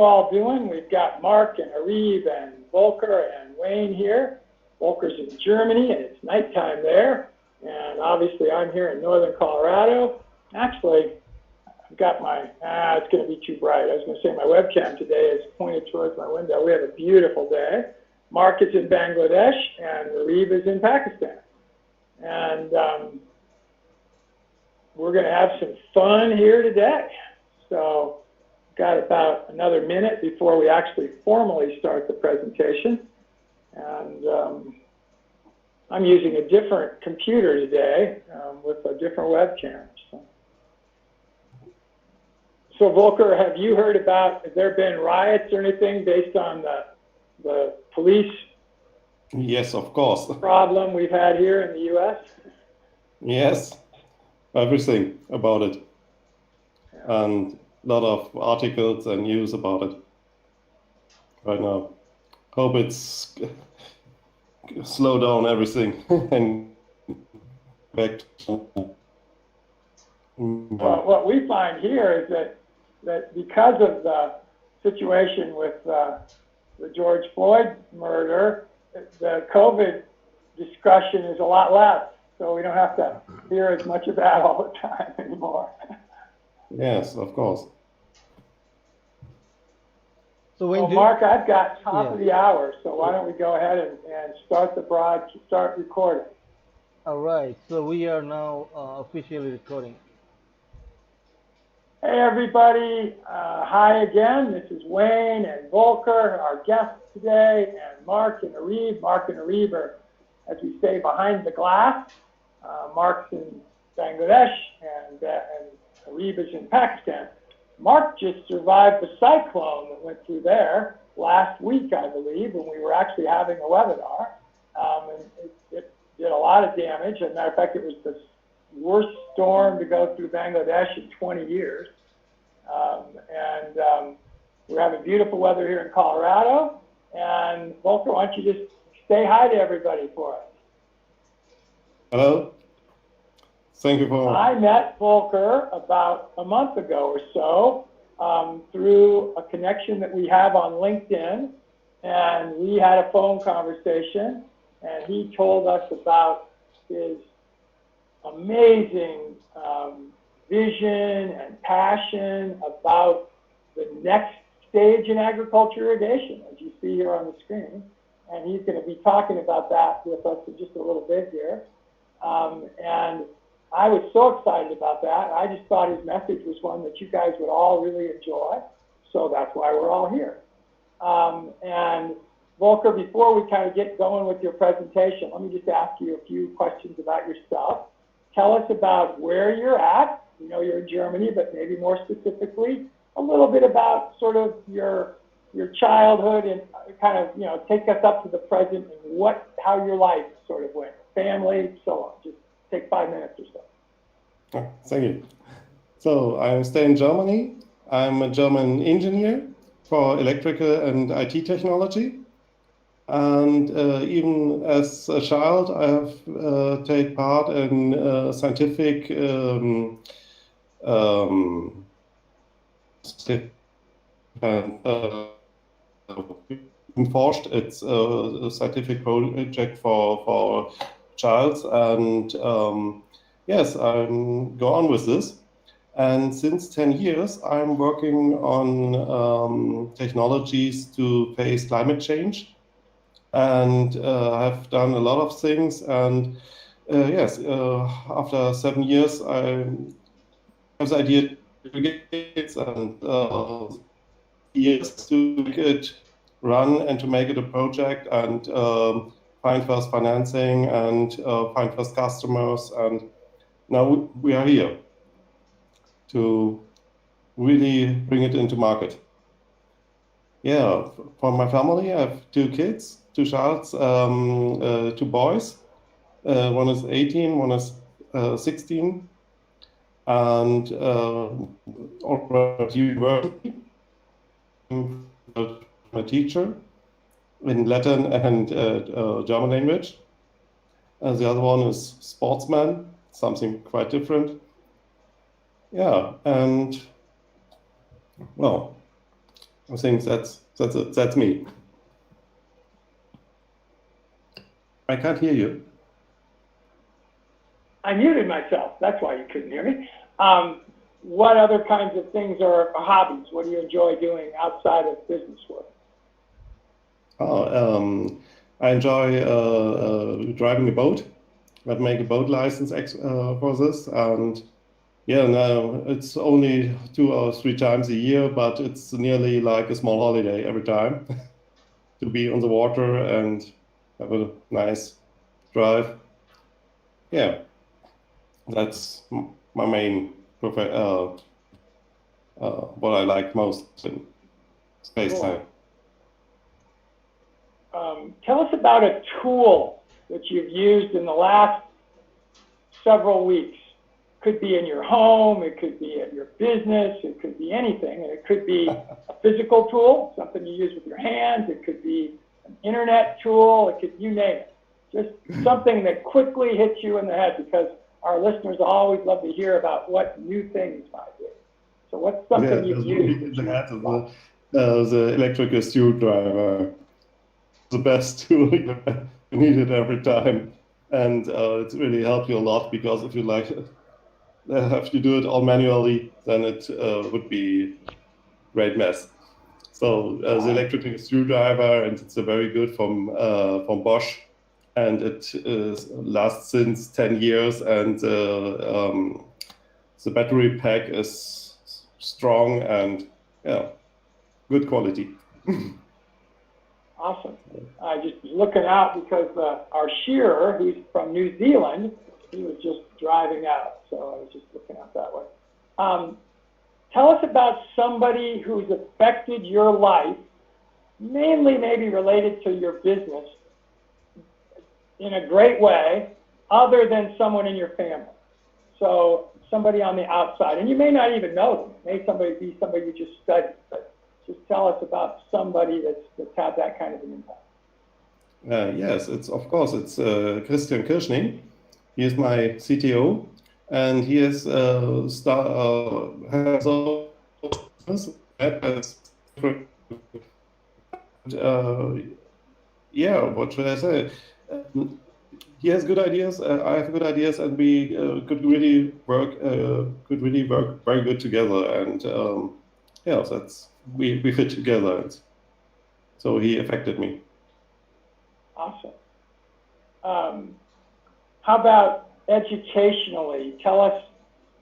all doing? We've got Mark and Arib and Volker and Wayne here. Volker's in Germany and it's nighttime there. And obviously I'm here in northern Colorado. Actually, I've got my, it's going to be too bright. I was going to say my webcam today is pointed towards my window. We have a beautiful day. Mark is in Bangladesh and Arib is in Pakistan. And we're going to have some fun here today. So got about another minute before we actually formally start the presentation. And I'm using a different computer today with a different webcam. So Volker, have you heard about, have there been riots or anything based on the police Yes, of course. problem we've had here in the U.S.? Yes, everything about it. Yeah. And a lot of articles and news about it right now. Hope it's slow down everything and back to Well, what we find here is that because of the situation with the George Floyd murder, the COVID discussion is a lot less. So we don't have to hear as much of that all the time anymore. Yes, of course. So Well, Mark, I've got top of the hour, so why don't we go ahead and start recording. All right, so we are now officially recording. Hey everybody, hi again. This is Wayne and Volker, our guests today, and Mark and Arib. Mark and Arib are, as we say, behind the glass. Mark's in Bangladesh and Arib is in Pakistan. Mark just survived the cyclone that went through there last week, I believe, when we were actually having a webinar. And it did a lot of damage. As a matter of fact, it was the worst storm to go through Bangladesh in 20 years. We're having beautiful weather here in Colorado. And Volker, why don't you just say hi to everybody for us? Hello. Thank you for... I met Volker about a month ago or so through a connection that we have on LinkedIn. And we had a phone conversation. And he told us about his amazing vision and passion about the next stage in agriculture irrigation, as you see here on the screen. And he's going to be talking about that with us in just a little bit here. And I was so excited about that. I just thought his message was one that you guys would all really enjoy. So that's why we're all here. And Volker, before we kind of get going with your presentation, let me just ask you a few questions about yourself. Tell us about where you're at. We know you're in Germany, but maybe more specifically, a little bit about sort of your childhood and kind of, you know, take us up to the present and how your life sort of went, family, so on. Just take 5 minutes or so. Oh, thank you. So I stay in Germany. I'm a German engineer for electrical and IT technology. And even as a child, I have taken part in scientific forscht. It's a scientific project for child, and yes, I'm go on with this. And since 10 years, I'm working on technologies to face climate change, and I've done a lot of things. And yes, after 7 years, I have the idea to get it and years to make it run and to make it a project and find first financing and find first customers. And now we are here to really bring it into market. Yeah, for my family, I have 2 kids, 2 childs, 2 boys. One is 18, one is 16, and already university. I'm a teacher in Latin and German language. And the other one is sportsman, something quite different. Yeah, and well, I think that's me. I can't hear you. I muted myself. That's why you couldn't hear me. What other kinds of things are hobbies? What do you enjoy doing outside of business work? I enjoy driving a boat. I've made a boat license for this, and yeah, no, it's only 2 or 3 times a year, but it's nearly like a small holiday every time to be on the water and have a nice drive. Yeah, that's my main what I like most in space time. Tell us about a tool that you've used in the last several weeks. Could be in your home, it could be at your business, it could be anything. And it could be a physical tool, something you use with your hands, it could be an internet tool, it could, you name it. Just something that quickly hits you in the head, because our listeners always love to hear about what new things might be. So what's something you've used? The electrical screwdriver, the best tool. You need it every time, and it's really helped you a lot, because if you have to do it all manually, then it would be a great mess. So the electrical screwdriver, and it's a very good from Bosch, and it lasts since 10 years, and the battery pack is strong and yeah, good quality. Awesome. I just was looking out because our shearer, who's from New Zealand, he was just driving out, so I was just looking out that way. Tell us about somebody who's affected your life, mainly maybe related to your business, in a great way, other than someone in your family. So somebody on the outside, and you may not even know them. May be somebody you just studied, but just tell us about somebody that's had that kind of an impact. Yes, it's Christian Kirschning. He is my CTO, and he has yeah, what should I say? He has good ideas. I have good ideas, and we could really work very good together. And yeah, we fit together. And so he affected me. Awesome. How about educationally? Tell us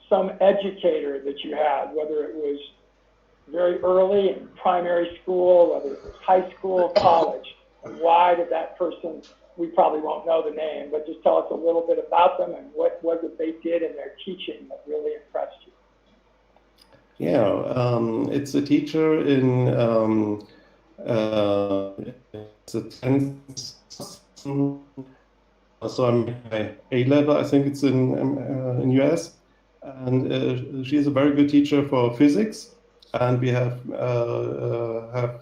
some educator that you had, whether it was very early in primary school, whether it was high school, college, and why did that person, we probably won't know the name, but just tell us a little bit about them and what was it they did in their teaching that really impressed you? Yeah, it's a teacher in it's a 10th. So I'm at A level, I think it's in US, and she's a very good teacher for physics, and we have a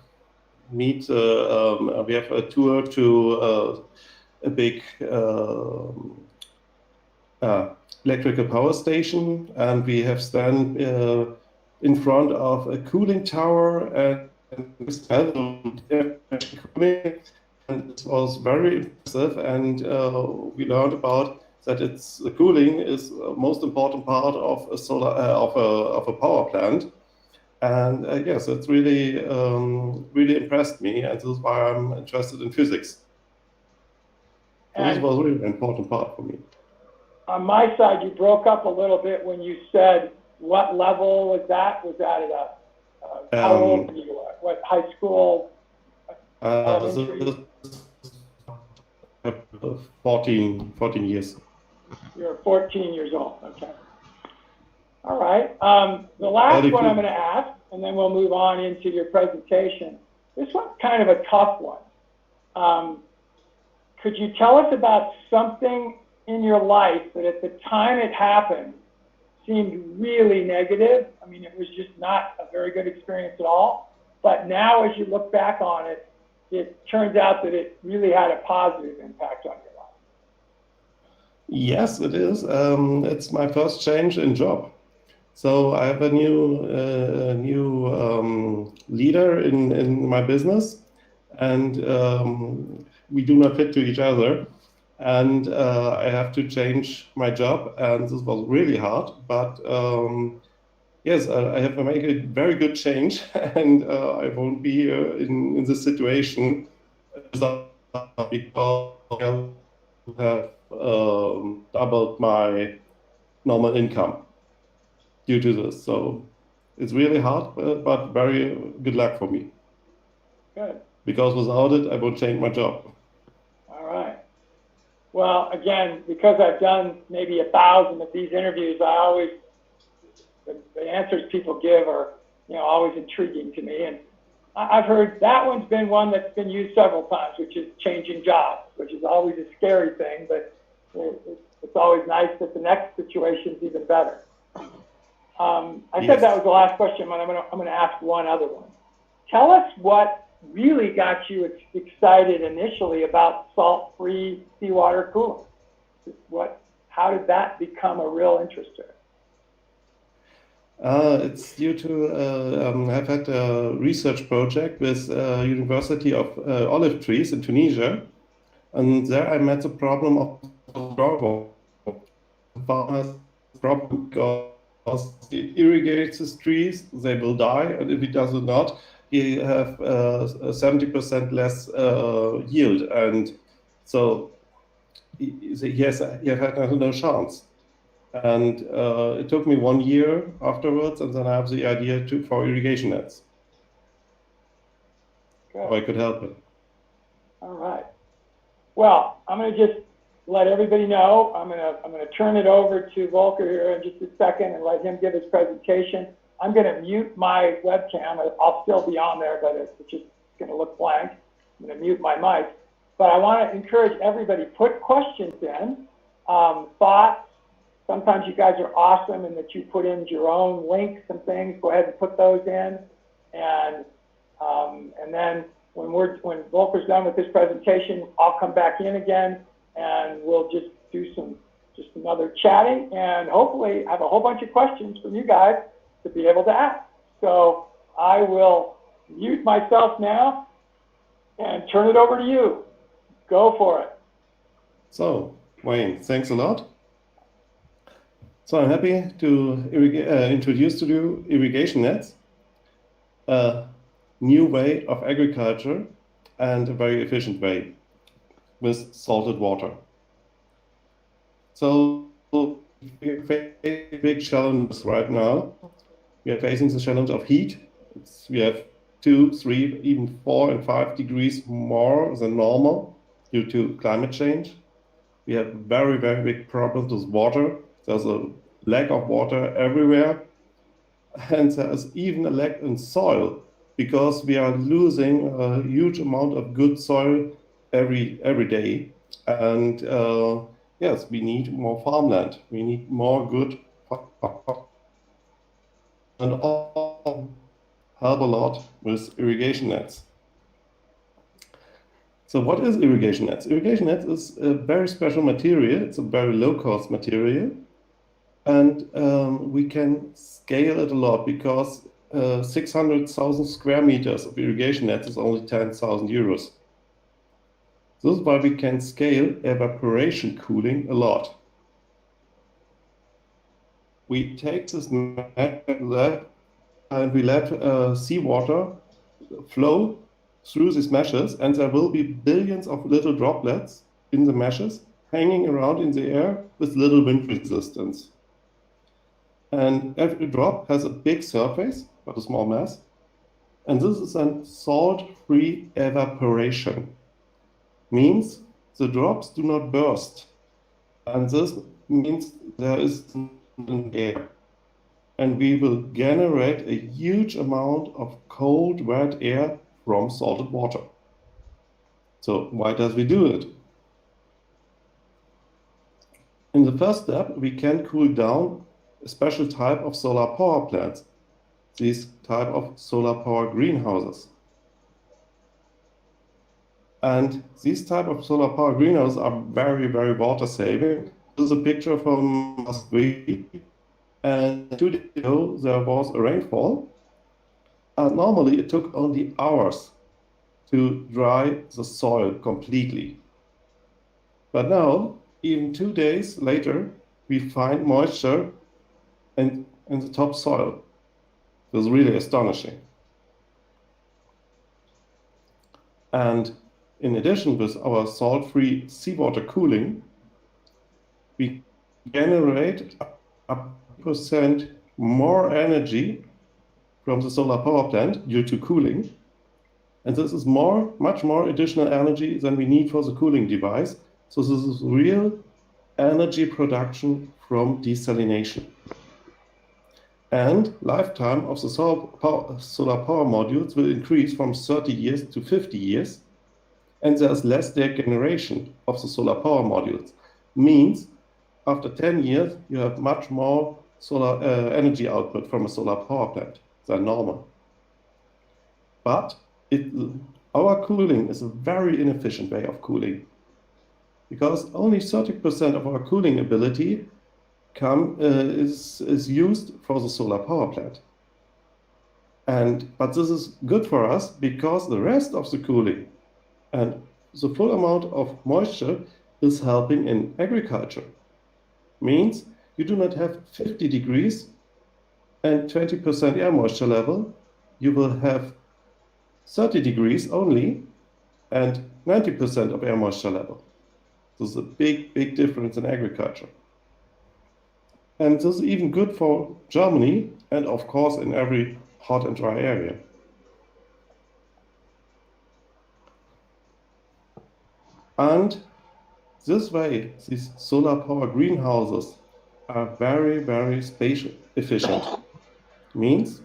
tour to a big electrical power station, and we have stand in front of a cooling tower, and it was very impressive, and we learned about that the cooling is the most important part of a solar of a power plant, and yes, it's really really impressed me, and this is why I'm interested in physics. So this was really an important part for me. On my side, you broke up a little bit when you said what level was that? Was that at how old were you? What high school? 14 years. You're 14 years old, okay. All right, the last one I'm gonna ask, and then we'll move on into your presentation. This one's kind of a tough one. Could you tell us about something in your life that at the time it happened seemed really negative? I mean, it was just not a very good experience at all, but now as you look back on it, it turns out that it really had a positive impact on your life. Yes, it is. It's my first change in job. So I have a new leader in my business, and we do not fit to each other. And I have to change my job, and this was really hard. But yes, I have to make a very good change, and I won't be here in this situation because I have doubled my normal income due to this. So it's really hard, but very good luck for me. Good. Because without it, I would change my job. All right. Well, again, because I've done maybe 1,000 of these interviews, the answers people give are, always intriguing to me. And I've heard that one's been one that's been used several times, which is changing jobs, which is always a scary thing, but it's always nice that the next situation is even better. I said that was the last question, but I'm going to ask one other one. Tell us what really got you excited initially about salt-free seawater cooling. How did that become a real interest to it? It's due to I've had a research project with University of Olive Trees in Tunisia, and there I met the problem of farmers' problem because he irrigates his trees, they will die, and if he does it not, he have 70% less yield, and so he had no chance. And it took me 1 year afterwards, and then I have the idea for irrigation nets. How I could help him. All right. Well, I'm going to just let everybody know. I'm going to turn it over to Volker here in just a second and let him give his presentation. I'm going to mute my webcam. I'll still be on there, but it's just going to look blank. I'm going to mute my mic. But I want to encourage everybody, put questions in, thoughts. Sometimes you guys are awesome in that you put in your own links and things. Go ahead and put those in. And then when Volker's done with this presentation, I'll come back in again and we'll just do just another chatting and hopefully have a whole bunch of questions from you guys to be able to ask. So I will mute myself now and turn it over to you. Go for it. So, Wayne, thanks a lot. So I'm happy to introduce to you irrigation nets, a new way of agriculture and a very efficient way with salted water. So we face big challenges right now. We are facing the challenge of heat. We have 2, 3, even 4 and 5 degrees more than normal due to climate change. We have very, very big problems with water. There's a lack of water everywhere. And there's even a lack in soil because we are losing a huge amount of good soil every day. And yes, we need more farmland. We need more good and all help a lot with irrigation nets. So what is irrigation nets? Irrigation nets is a very special material. It's a very low-cost material. And we can scale it a lot because 600,000 square meters of irrigation nets is only 10,000 euros. This is why we can scale evaporation cooling a lot. We take this net and we let seawater flow through these meshes, and there will be billions of little droplets in the meshes hanging around in the air with little wind resistance. And every drop has a big surface, but a small mass. And this is a salt-free evaporation. Means the drops do not burst. And this means there is an air. And we will generate a huge amount of cold, wet air from salted water. So why does we do it? In the first step, we can cool down a special type of solar power plants, these type of solar power greenhouses. And these type of solar power greenhouses are very, very water saving. This is a picture from last week. And 2 days ago, there was a rainfall. Normally, it took only hours to dry the soil completely. But now, even 2 days later, we find moisture in the topsoil. This is really astonishing. And in addition, with our salt-free seawater cooling, we generate up to 1% more energy from the solar power plant due to cooling. And this is much more additional energy than we need for the cooling device. So this is real energy production from desalination. And lifetime of the solar power modules will increase from 30 years to 50 years. And there's less degeneration of the solar power modules. Means after 10 years, you have much more solar energy output from a solar power plant than normal. But our cooling is a very inefficient way of cooling, because only 30% of our cooling ability is used for the solar power plant. But this is good for us because the rest of the cooling and the full amount of moisture is helping in agriculture. Means you do not have 50 degrees and 20% air moisture level. You will have 30 degrees only and 90% of air moisture level. This is a big, big difference in agriculture. And this is even good for Germany and, of course, in every hot and dry area. And this way, these solar power greenhouses are very, very space efficient. Means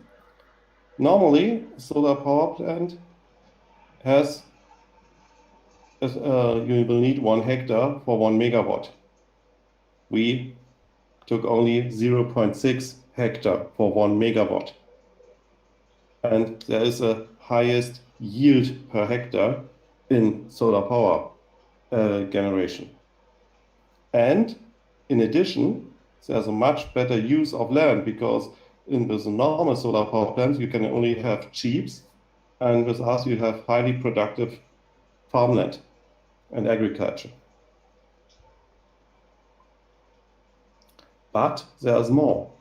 normally a solar power plant has, you will need 1 hectare for 1 megawatt. We took only 0.6 hectare for 1 megawatt. And there is a highest yield per hectare in solar power generation. And in addition, there's a much better use of land, because in the normal solar power plants, you can only have chips, and with us, you have highly productive farmland and agriculture. But there's more.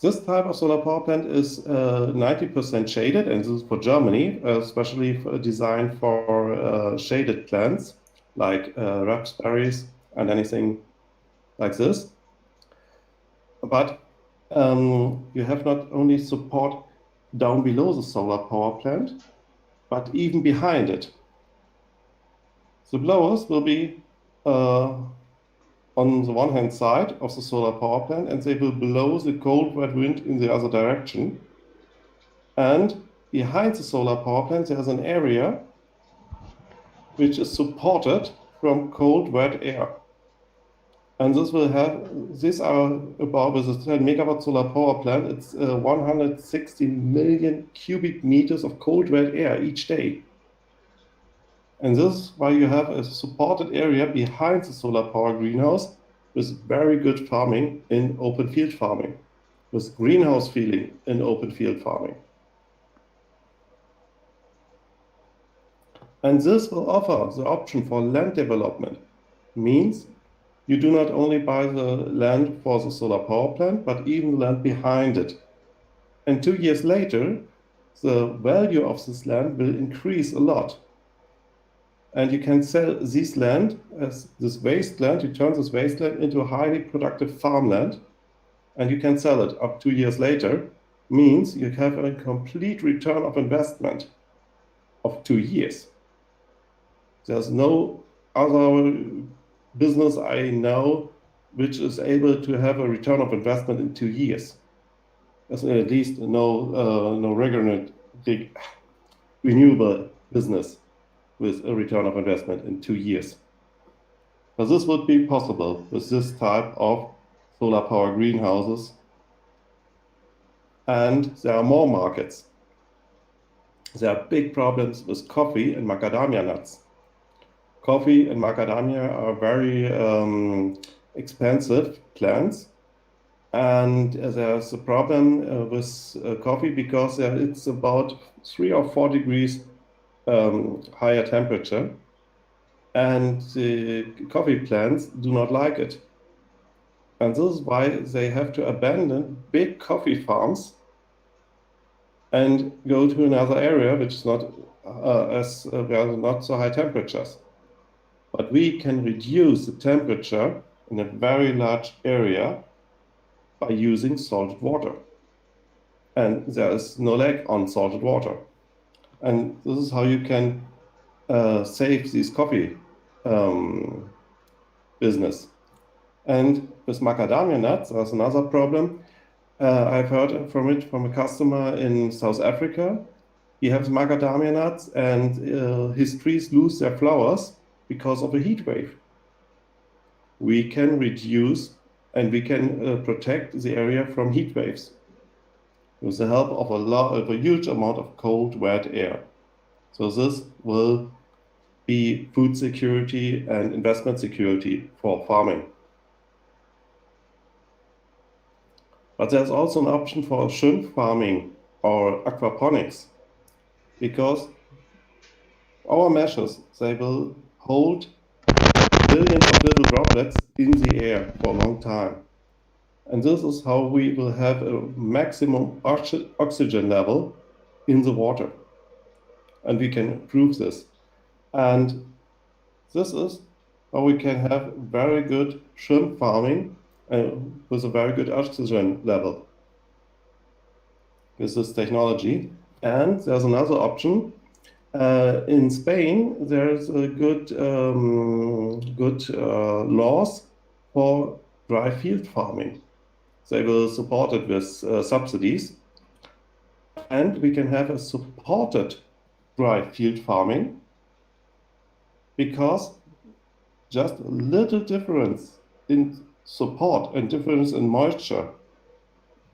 This type of solar power plant is 90% shaded, and this is for Germany, especially designed for shaded plants like raspberries and anything like this. But you have not only support down below the solar power plant, but even behind it. The blowers will be on the one hand side of the solar power plant, and they will blow the cold wet wind in the other direction. And behind the solar power plant, there's an area which is supported from cold wet air. And these are about, with a 10 megawatt solar power plant, it's 160 million cubic meters of cold wet air each day. And this is why you have a supported area behind the solar power greenhouse with very good farming in open field farming, with greenhouse feeling in open field farming. And this will offer the option for land development. Means you do not only buy the land for the solar power plant, but even the land behind it. And 2 years later, the value of this land will increase a lot. And you can sell this land as this wasteland. You turn this wasteland into a highly productive farmland, and you can sell it up 2 years later. Means you have a complete return of investment of 2 years. There's no other business I know which is able to have a return of investment in 2 years. There's at least no regular big renewable business with a return of investment in 2 years. But this would be possible with this type of solar power greenhouses. And there are more markets. There are big problems with coffee and macadamia nuts. Coffee and macadamia are very expensive plants, And there's a problem with coffee because it's about 3 or 4 degrees higher temperature, and the coffee plants do not like it. And this is why they have to abandon big coffee farms and go to another area which is not where not so high temperatures. But we can reduce the temperature in a very large area by using salted water. And there is no lag on salted water. And this is how you can save these coffee business. And with macadamia nuts, there's another problem. I've heard from it from a customer in South Africa. He has macadamia nuts, and his trees lose their flowers because of a heat wave. We can reduce and we can protect the area from heat waves with the help of a huge amount of cold, wet air. So this will be food security and investment security for farming. But there's also an option for shrimp farming or aquaponics, because our measures, they will hold billions of little droplets in the air for a long time. And this is how we will have a maximum oxygen level in the water. And we can prove this. And this is how we can have very good shrimp farming with a very good oxygen level with this technology. And there's another option. In Spain, there's a good laws for dry field farming. They will support it with subsidies, and we can have a supported dry field farming, because just a little difference in support and difference in moisture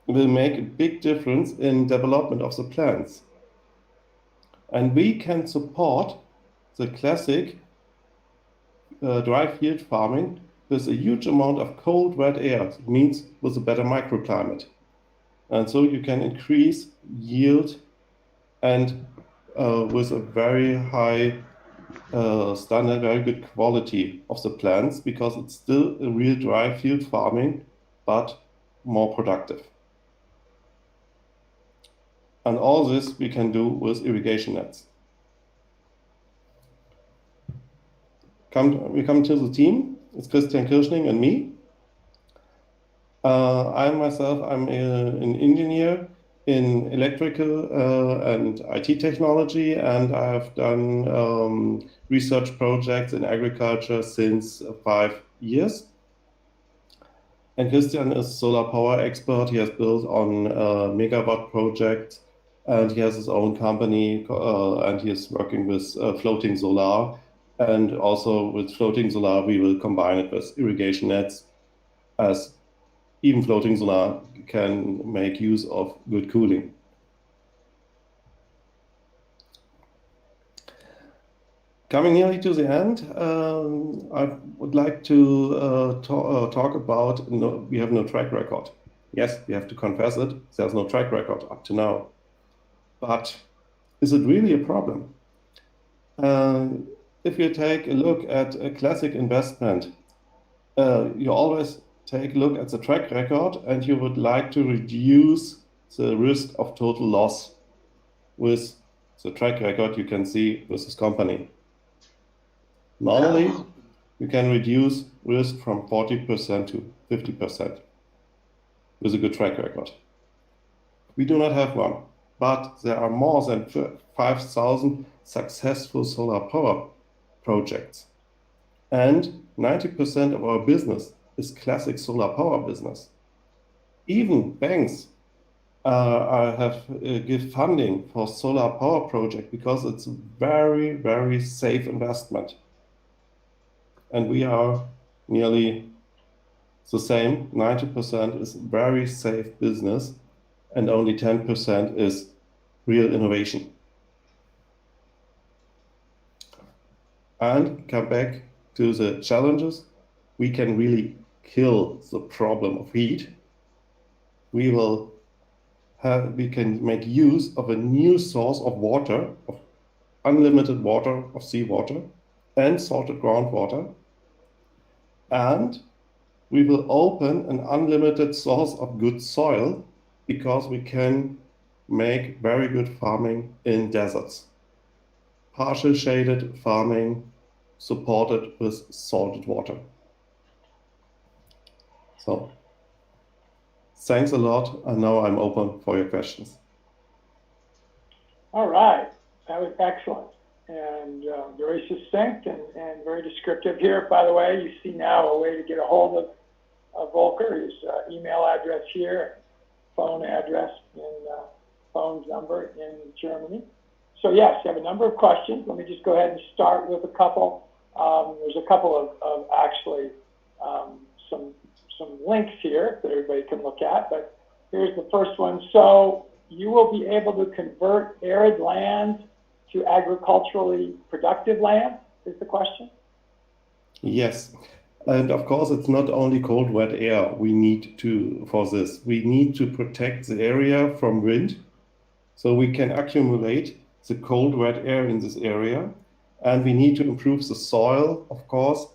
will make a big difference in development of the plants. And we can support the classic dry field farming with a huge amount of cold, wet air. It means with a better microclimate. And so you can increase yield and with a very high standard, very good quality of the plants, because it's still a real dry field farming, but more productive. And all this we can do with irrigation nets. We come to the team. It's Christian Kirschning and me. I'm an engineer in electrical and IT technology, and I've done research projects in agriculture since 5 years. And Christian is a solar power expert. He has built on megawatt projects, and he has his own company, and he is working with floating solar. And also with floating solar, we will combine it with irrigation nets, as even floating solar can make use of good cooling. Coming nearly to the end, I would like to talk about, we have no track record. Yes, we have to confess it, there's no track record up to now. But is it really a problem? If you take a look at a classic investment, you always take a look at the track record, and you would like to reduce the risk of total loss with the track record you can see with this company. Normally, you can reduce risk from 40% to 50% with a good track record. We do not have one, but there are more than 5,000 successful solar power projects. And 90% of our business is classic solar power business. Even banks give funding for solar power project because it's a very, very safe investment. And we are nearly the same. 90% is very safe business, and only 10% is real innovation. And come back to the challenges. We can really kill the problem of heat we can make use of a new source of water, of unlimited water, of seawater, and salted groundwater. And we will open an unlimited source of good soil because we can make very good farming in deserts. Partial shaded farming supported with salted water. So thanks a lot. And now I'm open for your questions. All right, that was excellent and very succinct and very descriptive here. By the way, you see now a way to get a hold of Volker, his email address here, phone address, and phone number in Germany. So yes, you have a number of questions. Let me just go ahead and start with a couple. There's a couple of actually some links here that everybody can look at, but here's the first one. So you will be able to convert arid land to agriculturally productive land, is the question? Yes. And of course, it's not only cold, wet air we need for this. We need to protect the area from wind, so we can accumulate the cold, wet air in this area. And we need to improve the soil, of course.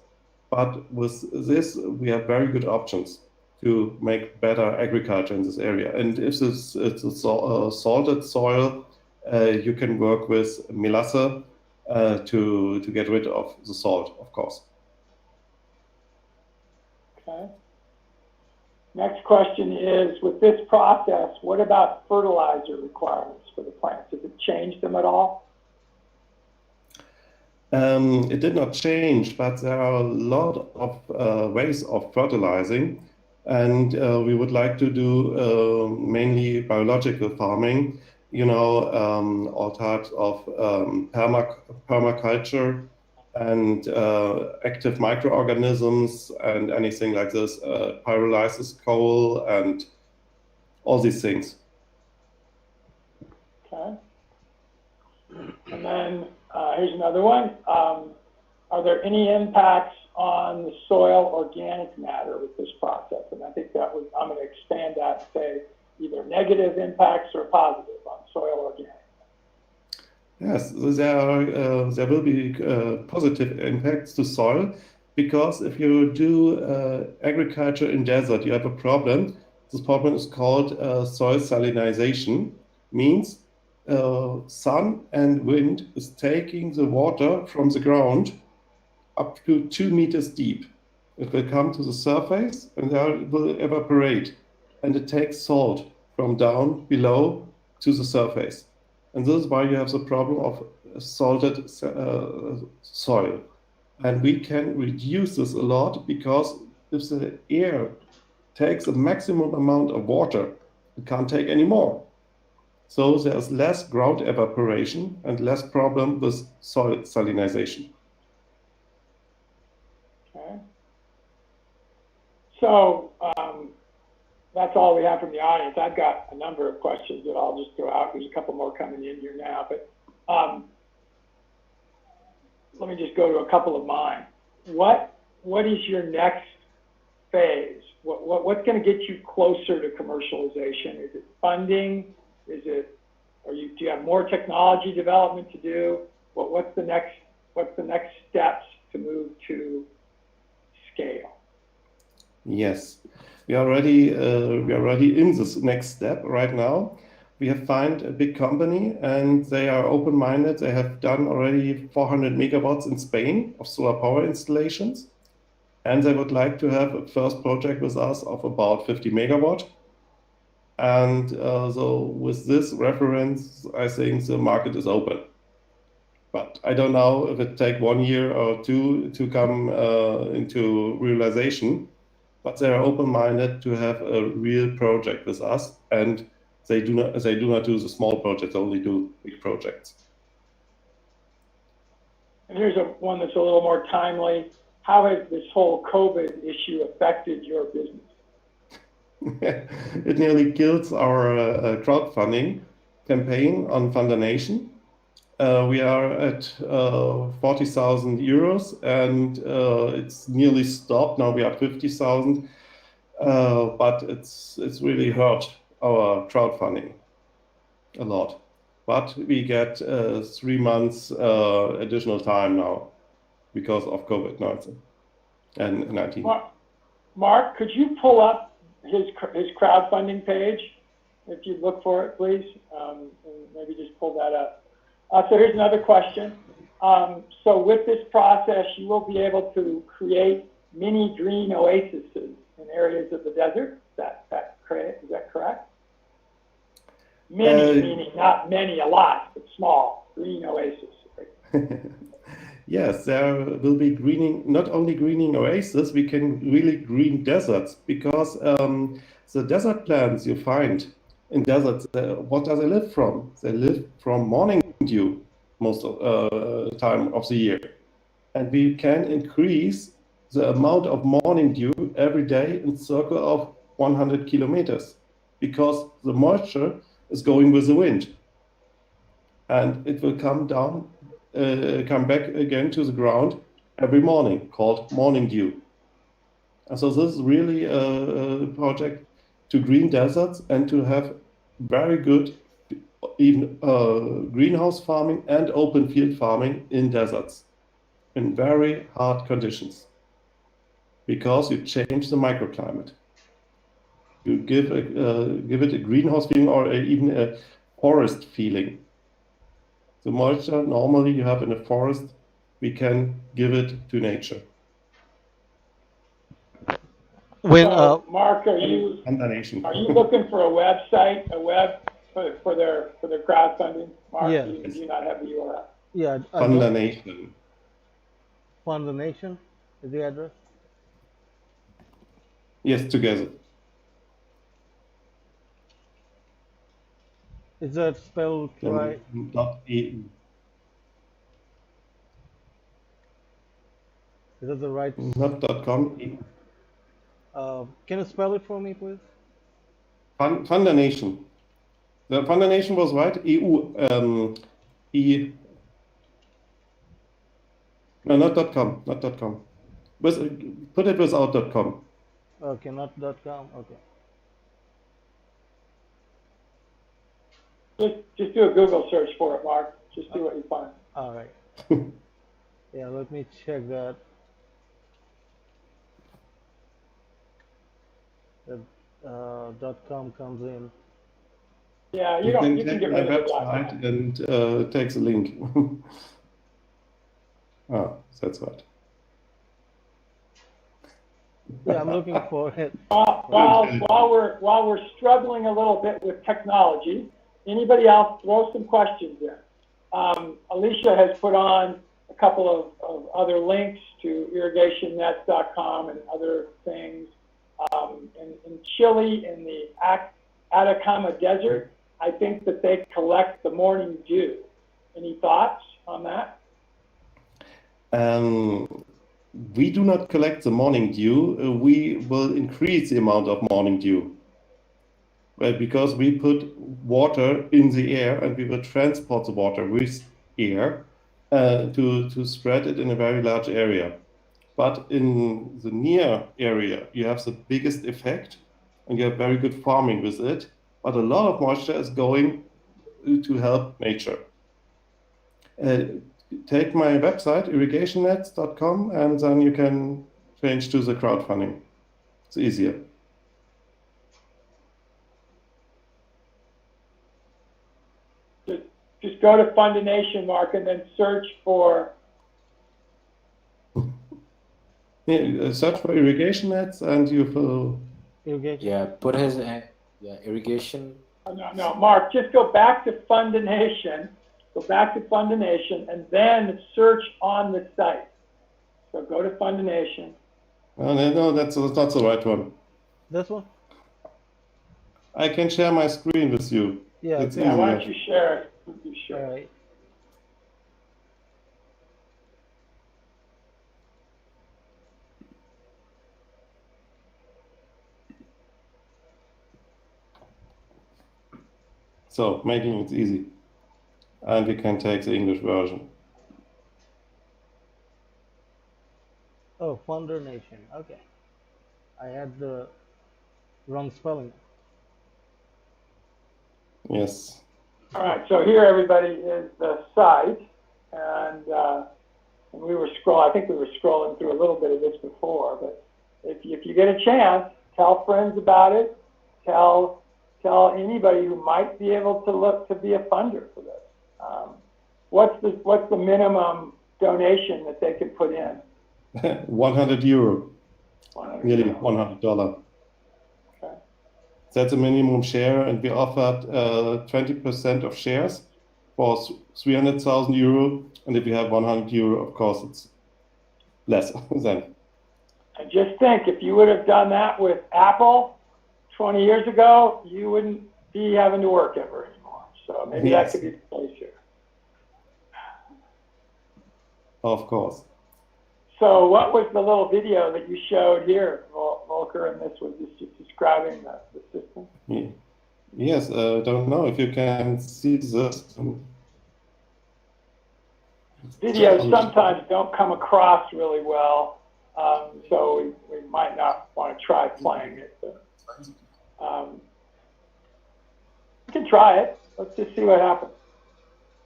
But with this, we have very good options to make better agriculture in this area. And if it's a salted soil, you can work with melasse to get rid of the salt, of course. Okay. Next question is, with this process, what about fertilizer requirements for the plants? Does it change them at all? It did not change, but there are a lot of ways of fertilizing, and we would like to do mainly biological farming, all types of permaculture and active microorganisms and anything like this, pyrolysis coal and all these things. Okay. And then here's another one. Are there any impacts on the soil organic matter with this process? And I think I'm going to expand that and say either negative impacts or positive on soil organic. Yes, there will be positive impacts to soil, because if you do agriculture in desert, you have a problem. This problem is called soil salinization. Means sun and wind is taking the water from the ground up to 2 meters deep. It will come to the surface and there it will evaporate, and it takes salt from down below to the surface. And this is why you have the problem of salted soil. And we can reduce this a lot, because if the air takes a maximum amount of water, it can't take any more. So there's less ground evaporation and less problem with soil salinization. Okay. So that's all we have from the audience. I've got a number of questions that I'll just throw out. There's a couple more coming in here now, but let me just go to a couple of mine. What is your next phase? What's going to get you closer to commercialization? Is it funding? Do you have more technology development to do? What's the next steps to move to scale? Yes, we are already in this next step right now. We have found a big company and they are open-minded. They have done already 400 megawatts in Spain of solar power installations, and they would like to have a first project with us of about 50 megawatt. And so with this reference, I think the market is open. But I don't know if it take 1 year or two to come into realization. But they are open-minded to have a real project with us, and they do not do the small projects, only do big projects. And here's one that's a little more timely. How has this whole COVID issue affected your business? It nearly kills our crowdfunding campaign on Foundation. We are at 40,000 euros, and it's nearly stopped. Now we are 50,000. but it's really hurt our crowdfunding a lot. But we get 3 months additional time now because of COVID-19 and 19. Mark, could you pull up his crowdfunding page? If you look for it, please, and maybe just pull that up. So here's another question. So with this process, you will be able to create mini green oases in areas of the desert. Is that correct? Many, meaning not many, a lot, but small, green oases. Yes, there will be greening, not only greening oases, we can really green deserts, because the desert plants you find in deserts, what do they live from? They live from morning dew most of the time of the year. And we can increase the amount of morning dew every day in circle of 100 kilometers, because the moisture is going with the wind. And it will come down, come back again to the ground every morning, called morning dew. And so this is really a project to green deserts and to have very good even greenhouse farming and open field farming in deserts in very hard conditions, because you change the microclimate. You give it a greenhouse feeling, or even a forest feeling. The moisture normally you have in a forest, we can give it to nature. When So, Mark, are you Condemnation. looking for a website, for their crowdfunding? Mark, Yeah. do you not have the URL? yeah, Condemnation. Fund the Nation is the address. Yes, together. Is that spelled right? .eu. Is that the right? Not .com. Can you spell it for me, please? Fundernation. The Fundernation was right. EU. No, not .com. Not .com. Put it without .com. Okay, not .com. Okay. Just do a Google search for it, Mark. Just see what you find. All right. Yeah, let me check that. The .com comes in. Yeah, You can take get my rid of the website and take the link. Ah, that's right. Yeah, I'm looking for it. While we're struggling a little bit with technology, anybody else throw some questions in. Alicia has put on a couple of other links to irrigationnets.com and other things. In Chile, in the Atacama Desert, I think that they collect the morning dew. Any thoughts on that? We do not collect the morning dew. We will increase the amount of morning dew. Well, because we put water in the air, and we will transport the water with air to spread it in a very large area. But in the near area, you have the biggest effect, and you have very good farming with it. But a lot of moisture is going to help nature. Take my website, irrigationnets.com, and then you can change to the crowdfunding. It's easier. Just go to Fund a Nation, Mark, and then search for. Yeah, search for irrigation nets, and you will. Irrigation. Yeah, put his irrigation. No, Mark, just go back to Fund a Nation. Go back to Fund a Nation, and then search on the site. So go to Fund a Nation. No, that's not the right one. This one? I can share my screen with you. Yeah. It's Yeah, why easier. don't you share it? All right. So making it easy. And we can take the English version. Oh, Founder Nation. Okay. I had the wrong spelling. Yes. All right, so here, everybody, is the site, and we were I think we were scrolling through a little bit of this before, but if you get a chance, tell friends about it. Tell anybody who might be able to look to be a funder for this. What's the minimum donation that they could put in? 100 euro, 100 nearly euro. $100. Okay. That's a minimum share, and we offered 20% of shares for 300,000 euro. And if you have 100 euro, of course, it's less than. And just think, if you would have done that with Apple 20 years ago, you wouldn't be having to work ever anymore. So maybe that could be the place here. Of course. So what was the little video that you showed here, Volker, and this was just describing the system? Yeah. Yes, don't know if you can see this. Videos sometimes don't come across really well, so we might not want to try playing it. But, we can try it. Let's just see what happens.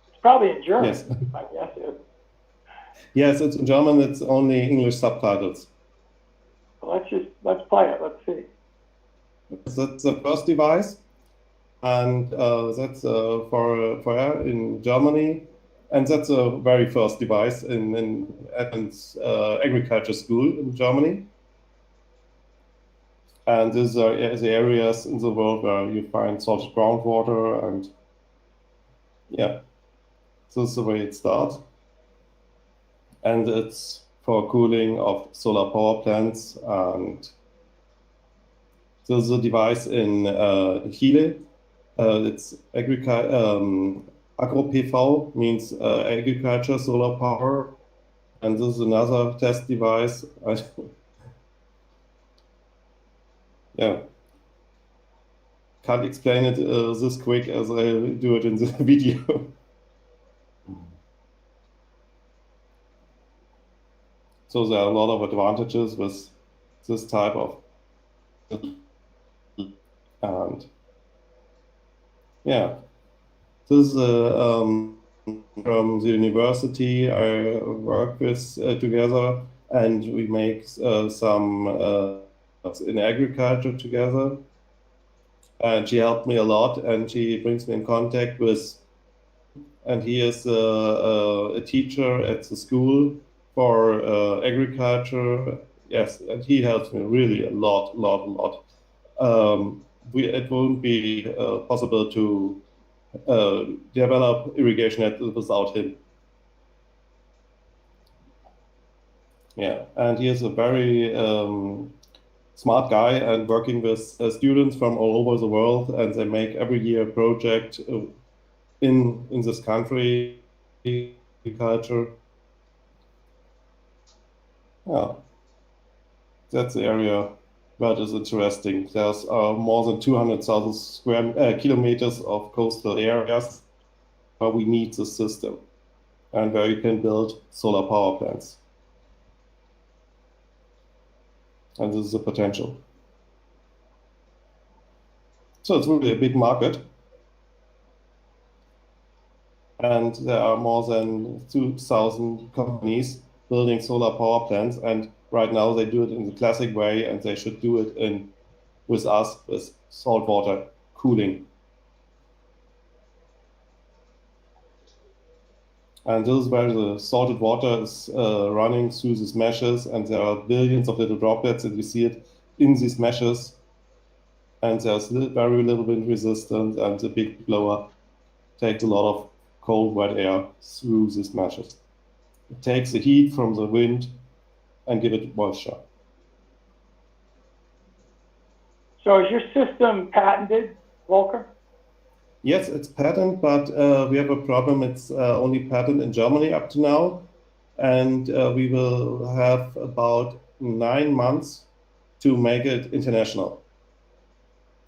It's probably in German, Yes. my guess is. Yes, it's in German. It's only English subtitles. So let's play it. Let's see. That's the first device, and that's for her in Germany, and that's the very first device in Edmund's agriculture school in Germany. And these are the areas in the world where you find salted groundwater, and yeah, this is the way it starts. And it's for cooling of solar power plants, and this is a device in Chile. It's agro-PV, means agriculture solar power, and this is another test device. Yeah, can't explain it this quick as I do it in the video. So there are a lot of advantages with this type of, and yeah, this is from the university I work with together, and we make some in agriculture together. And she helped me a lot, and she brings me in contact with, and he is a teacher at the school for agriculture. Yes, and he helps me really a lot. It won't be possible to develop irrigation net without him. Yeah, and he is a very smart guy and working with students from all over the world, and they make every year a project in this country, agriculture. Yeah, that's the area that is interesting. There's more than 200,000 square kilometers of coastal areas where we need the system and where you can build solar power plants. And this is the potential. So it's really a big market. And there are more than 2,000 companies building solar power plants. And right now they do it in the classic way, and they should do it with us with saltwater cooling. And this is where the salted water is running through these meshes, and there are billions of little droplets, and you see it in these meshes. And there's very little wind resistance, and the big blower takes a lot of cold, wet air through these meshes. It takes the heat from the wind and give it moisture. So is your system patented, Volker? Yes, it's patent, but we have a problem. It's only patent in Germany up to now. And we will have about 9 months to make it international.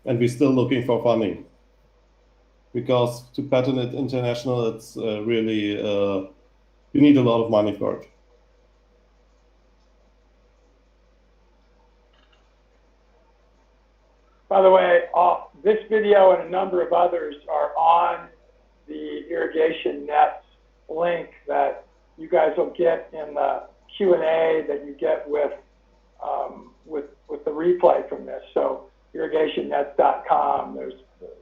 And we're still looking for funding. Because to patent it international, it's really, you need a lot of money for it. By the way, this video and a number of others are on the Irrigation Nets link that you guys will get in the Q&A that you get with the replay from this. So irrigationnets.com, there's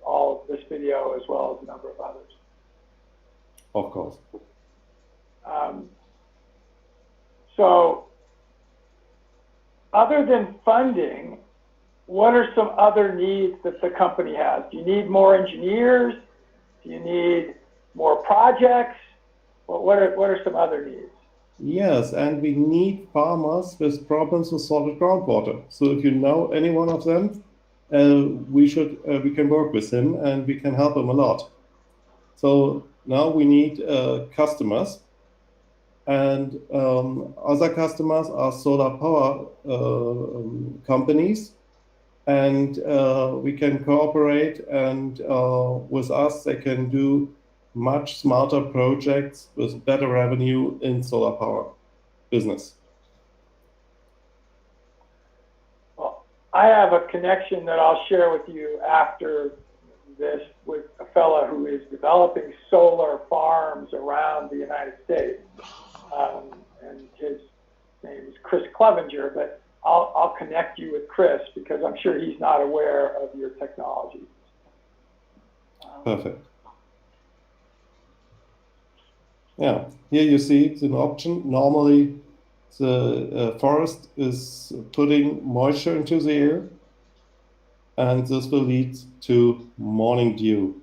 all of this video as well as a number of others. Of course. So other than funding, what are some other needs that the company has? Do you need more engineers? Do you need more projects? Well, what are some other needs? Yes, and we need farmers with problems with salted groundwater. So if you know any one of them, we can work with him and we can help him a lot. So now we need customers, and other customers are solar power companies, and we can cooperate, and with us they can do much smarter projects with better revenue in solar power business. Well, I have a connection that I'll share with you after this with a fellow who is developing solar farms around the United States. And his name is Chris Clevenger, but I'll connect you with Chris because I'm sure he's not aware of your technology. Perfect. Yeah, here you see it's an option. Normally, the forest is putting moisture into the air, and this will lead to morning dew.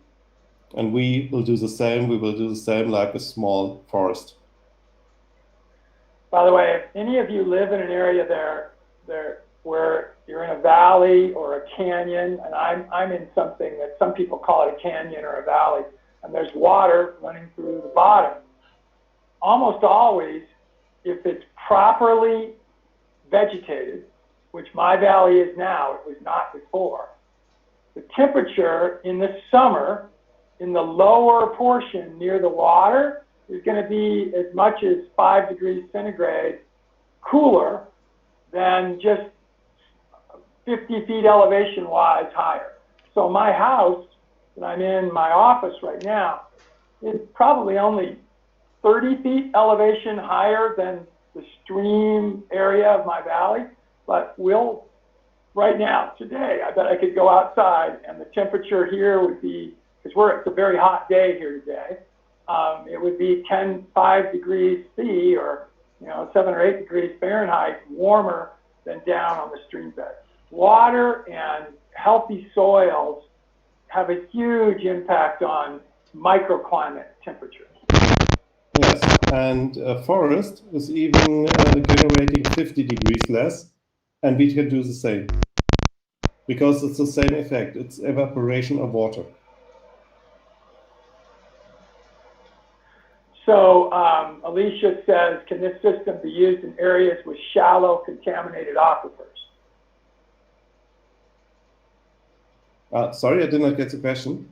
And we will do the same. We will do the same like a small forest. By the way, if any of you live in an area there where you're in a valley or a canyon, and I'm in something that some people call it a canyon or a valley, and there's water running through the bottom. Almost always, if it's properly vegetated, which my valley is now, it was not before, the temperature in the summer in the lower portion near the water is going to be as much as 5 degrees centigrade cooler than just 50 feet elevation wise higher. So my house that I'm in, my office right now, is probably only 30 feet elevation higher than the stream area of my valley, but right now, today, I bet I could go outside and the temperature here would be, because it's a very hot day here today, it would be 5 degrees C or 7 or 8 degrees Fahrenheit warmer than down on the stream bed. Water and healthy soils have a huge impact on microclimate temperature. Yes, and a forest is even generating 50 degrees less, and we can do the same. Because it's the same effect, it's evaporation of water. So Alicia says, can this system be used in areas with shallow contaminated aquifers? Sorry, I did not get the question.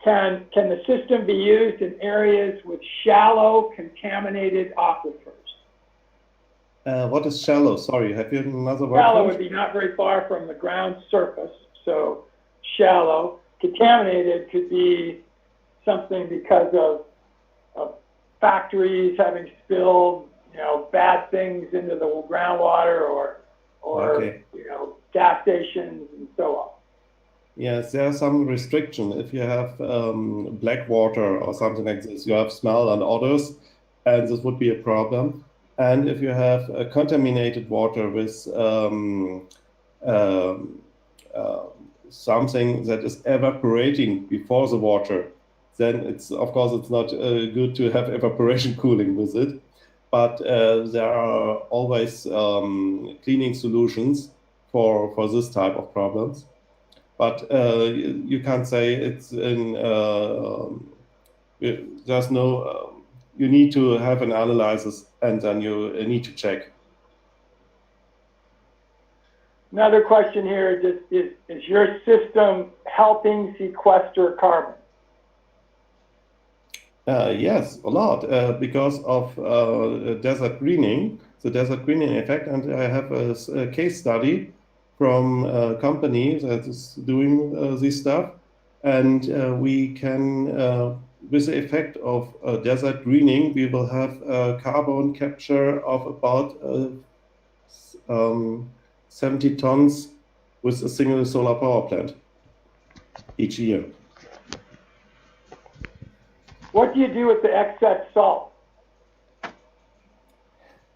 Can the system be used in areas with shallow contaminated aquifers? What is shallow? Sorry, have you another word? Shallow would be not very far from the ground surface, so shallow. Contaminated could be something because of factories having spilled, bad things into the groundwater, or Okay. gas stations and so on. Yes, there are some restriction. If you have black water or something like this, you have smell and odors, and this would be a problem. And if you have contaminated water with something that is evaporating before the water, then of course it's not good to have evaporation cooling with it. But there are always cleaning solutions for this type of problems. But you can't say it's in. There's no. You need to have an analysis, and then you need to check. Another question here is your system helping sequester carbon? Yes, a lot, because of desert greening, the desert greening effect. And I have a case study from a company that is doing this stuff. And we can, with the effect of desert greening, we will have a carbon capture of about 70 tons with a single solar power plant each year. What do you do with the excess salt?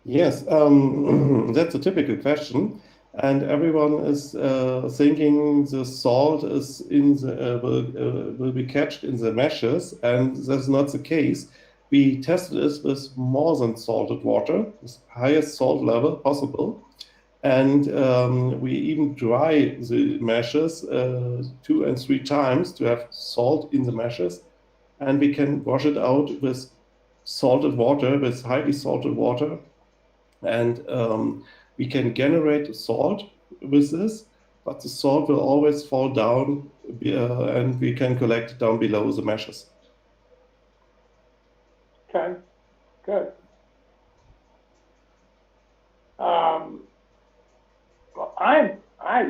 Yes, that's a typical question. And everyone is thinking the salt is in the, will be catched in the meshes, and that's not the case. We tested this with more than salted water, with highest salt level possible. And we even dry the meshes 2 and 3 times to have salt in the meshes. And we can wash it out with salted water, with highly salted water. And we can generate salt with this, but the salt will always fall down and we can collect it down below the meshes. Okay, good. Well,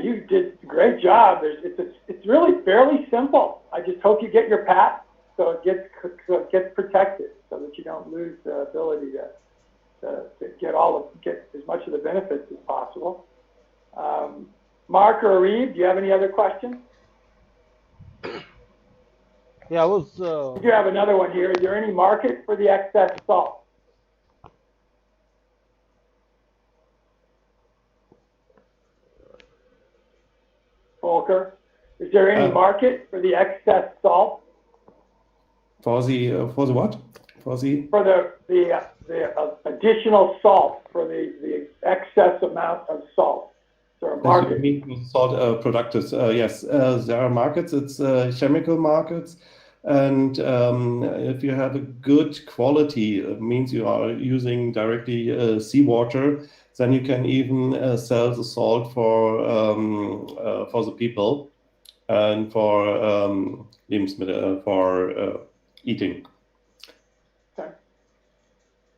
you did a great job. It's really fairly simple. I just hope you get your patent so it gets protected, so that you don't lose the ability to get as much of the benefits as possible. Mark or Reeve, do you have any other questions? Yeah, I was. You do have another one here. Is there any market for the excess salt? Volker, is there any market for the excess salt? For the what? For the additional salt, for the excess amount of salt. Is there a market? Salt products. Yes, there are markets. It's chemical markets. And if you have a good quality, it means you are using directly seawater, then you can even sell the salt for the people and for Lebensmittel, for eating. Okay.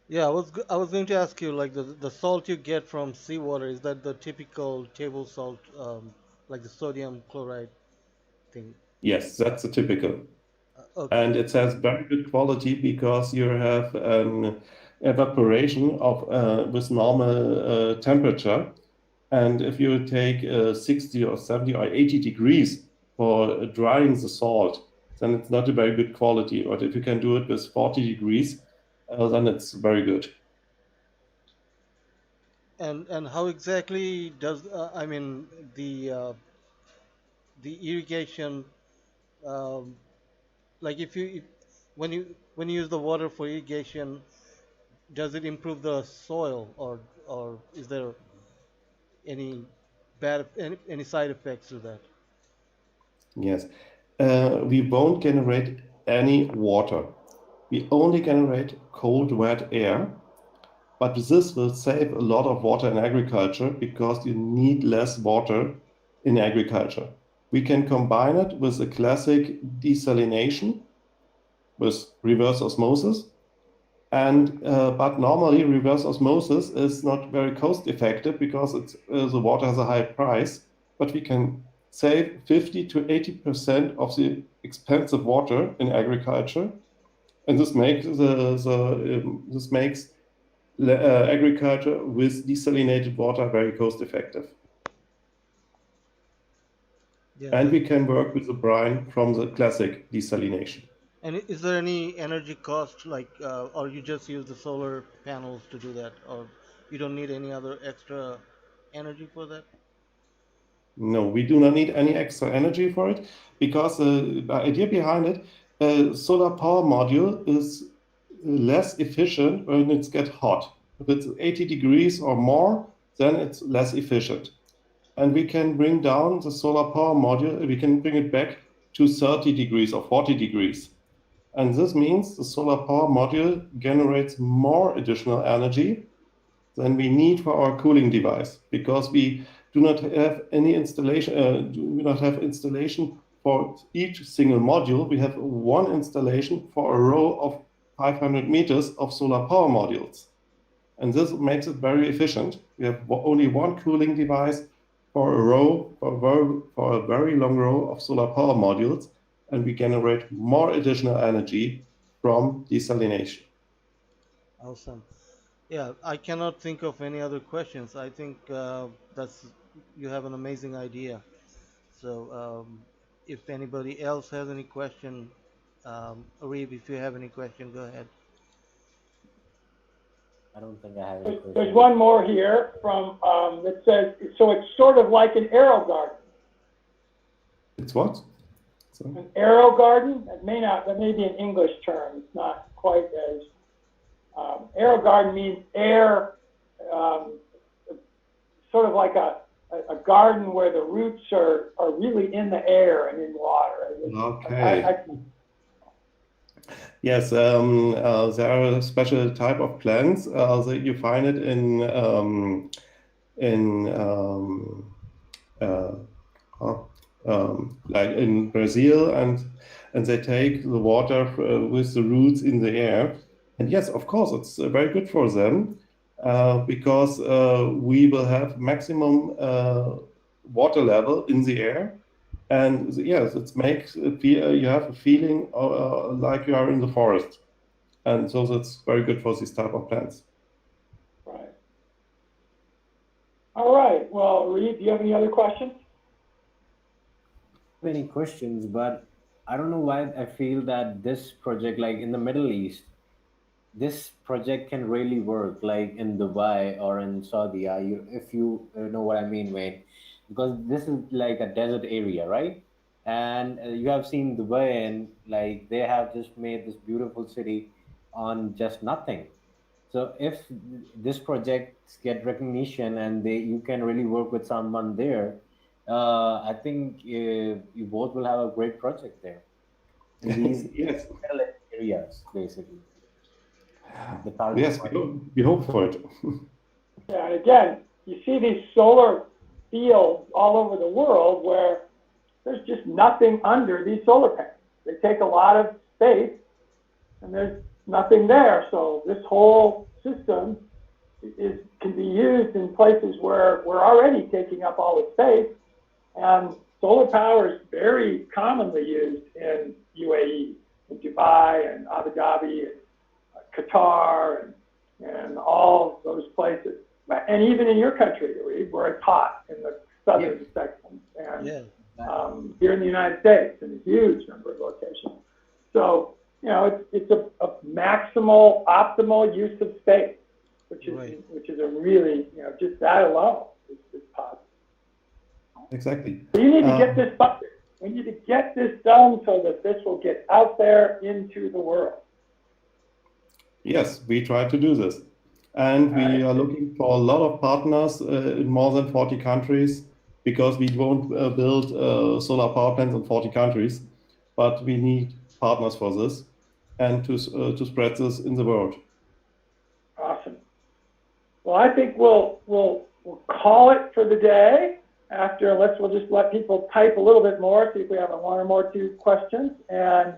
Yeah, I was going to ask you, like the salt you get from seawater, is that the typical table salt, like the sodium chloride thing? Yes, that's a typical. Okay. And it has very good quality because you have evaporation of with normal temperature. And if you take 60 or 70 or 80 degrees for drying the salt, then it's not a very good quality. But if you can do it with 40 degrees, then it's very good. And how exactly does I mean the irrigation, um, like when you use the water for irrigation, does it improve the soil, or is there any any side effects to that? Yes. We won't generate any water. We only generate cold, wet air. But this will save a lot of water in agriculture because you need less water in agriculture. We can combine it with a classic desalination with reverse osmosis. And but normally reverse osmosis is not very cost effective because the water has a high price. But we can save 50 to 80% of the expensive water in agriculture, and this makes agriculture with desalinated water very cost effective. Yeah. And we can work with the brine from the classic desalination. And is there any energy cost, like, or you just use the solar panels to do that, or you don't need any other extra energy for that? No, we do not need any extra energy for it because the idea behind it, solar power module is less efficient when it gets hot. If it's 80 degrees or more, then it's less efficient. And we can bring down the solar power module, we can bring it back to 30 degrees or 40 degrees. And this means the solar power module generates more additional energy than we need for our cooling device because we do not have any installation, for each single module. We have one installation for a row of 500 meters of solar power modules. And this makes it very efficient. We have only one cooling device for a very long row of solar power modules, and we generate more additional energy from desalination. Awesome. Yeah, I cannot think of any other questions. I think that's you have an amazing idea. So if anybody else has any question, Reeb, if you have any question, go ahead. I don't think I have any There's questions. one more here from that says, so it's sort of like an arrow garden. It's what? Sorry. An arrow garden? That may be an English term. It's not quite as, arrow garden means air, sort of like a garden where the roots are really in the air and in water. Okay. Yes, there are a special type of plants that you find it like in Brazil, and they take the water with the roots in the air. And yes, of course, it's very good for them because we will have maximum water level in the air. And yes, it makes it feel, you have a feeling like you are in the forest. And so that's very good for this type of plants. Right. All right. Well, Reed, do you have any other questions? Many questions, but I don't know why I feel that this project, like in the Middle East, this project can really work, like in Dubai or in Saudi. If you know what I mean, Wayne, because this is like a desert area, right? And you have seen Dubai, and like they have just made this beautiful city on just nothing. So if this project get recognition and you can really work with someone there, I think you both will have a great project there in these Yes, areas, basically. The target yes, market. we hope for it. Yeah, and again, you see these solar fields all over the world where there's just nothing under these solar panels. They take a lot of space and there's nothing there. So this whole system can be used in places where we're already taking up all the space. And solar power is very commonly used in UAE, in Dubai and Abu Dhabi and Qatar and all those places. And even in your country, where it's hot in the southern section. And Yeah. here in the United States, in a huge number of locations. So, you know, it's a maximal, optimal use of space, which is Right. which is a really, you know, just that alone is positive. Exactly. So you need to get this bucket. We need to get this done so that this will get out there into the world. Yes, we try to do this. And we are looking for a lot of partners in more than 40 countries because we won't build solar power plants in 40 countries, but we need partners for this and to spread this in the world. Awesome. Well, I think we'll call it for the day. After, we'll just let people type a little bit more, see if we have one or more two questions. And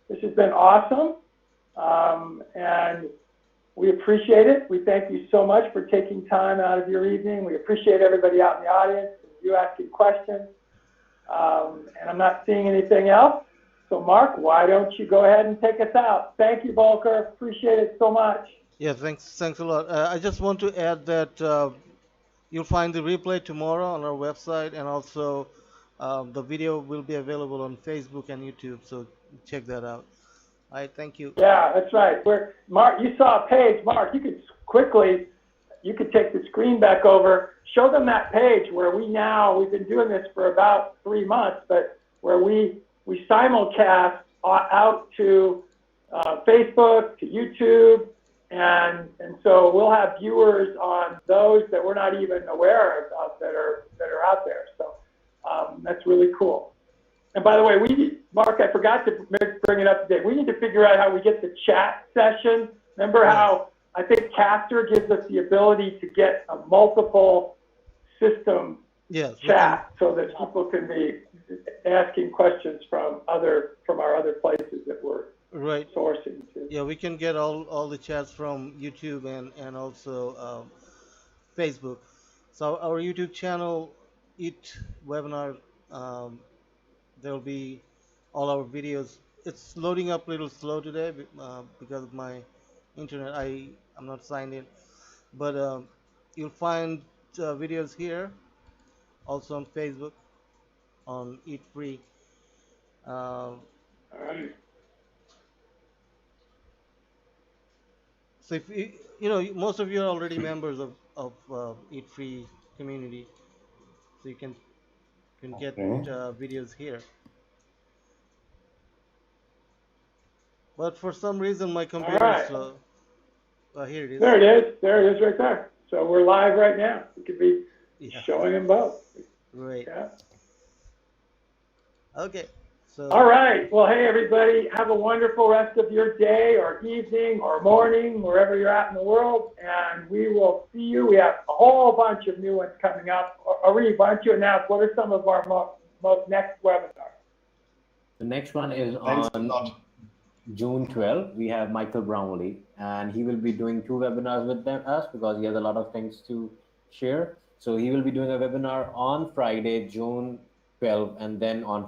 this has been awesome. And we appreciate it. We thank you so much for taking time out of your evening. We appreciate everybody out in the audience, you asking questions. And I'm not seeing anything else. So Mark, why don't you go ahead and take us out? Thank you, Volker. Appreciate it so much. Yeah, thanks a lot. I just want to add that you'll find the replay tomorrow on our website, and also the video will be available on Facebook and YouTube. So check that out. All right, thank you. Yeah, that's right. Mark, you saw a page. Mark, you could take the screen back over, show them that page where we've been doing this for about 3 months, but where we simulcast out to Facebook, to YouTube, and so we'll have viewers on those that we're not even aware of that are out there. So that's really cool. And by the way, Mark, I forgot to bring it up today. We need to figure out how we get the chat session. Remember how I think Caster gives us the ability to get a multiple system chat so that people can be asking questions from our other places that we're sourcing to. Yeah, we can get all the chats from YouTube and also Facebook. So our YouTube channel Eat webinar. Um, there will be all our videos. It's loading up a little slow today because of my internet. I'm not signed in, but you'll find videos here, also on Facebook, on Eat Free. Um, All right. so if you know, most of you are already members of Eat Free community, so you can get Okay. videos here. But for some reason, my All computer is right. slow. Here it is. There it is. There it is right there. So we're live right now. We could be Yeah, showing them both. great. Yeah. Okay, All so right. Well, hey, everybody. Have a wonderful rest of your day or evening or morning, wherever you're at in the world. And we will see you. We have a whole bunch of new ones coming up. Arif, why don't you announce what are some of our most next webinars? The next one is Thanks a on lot. June 12th. We have Michael Brownlee, and he will be doing two webinars with us because he has a lot of things to share. So he will be doing a webinar on Friday, June 12th, and then on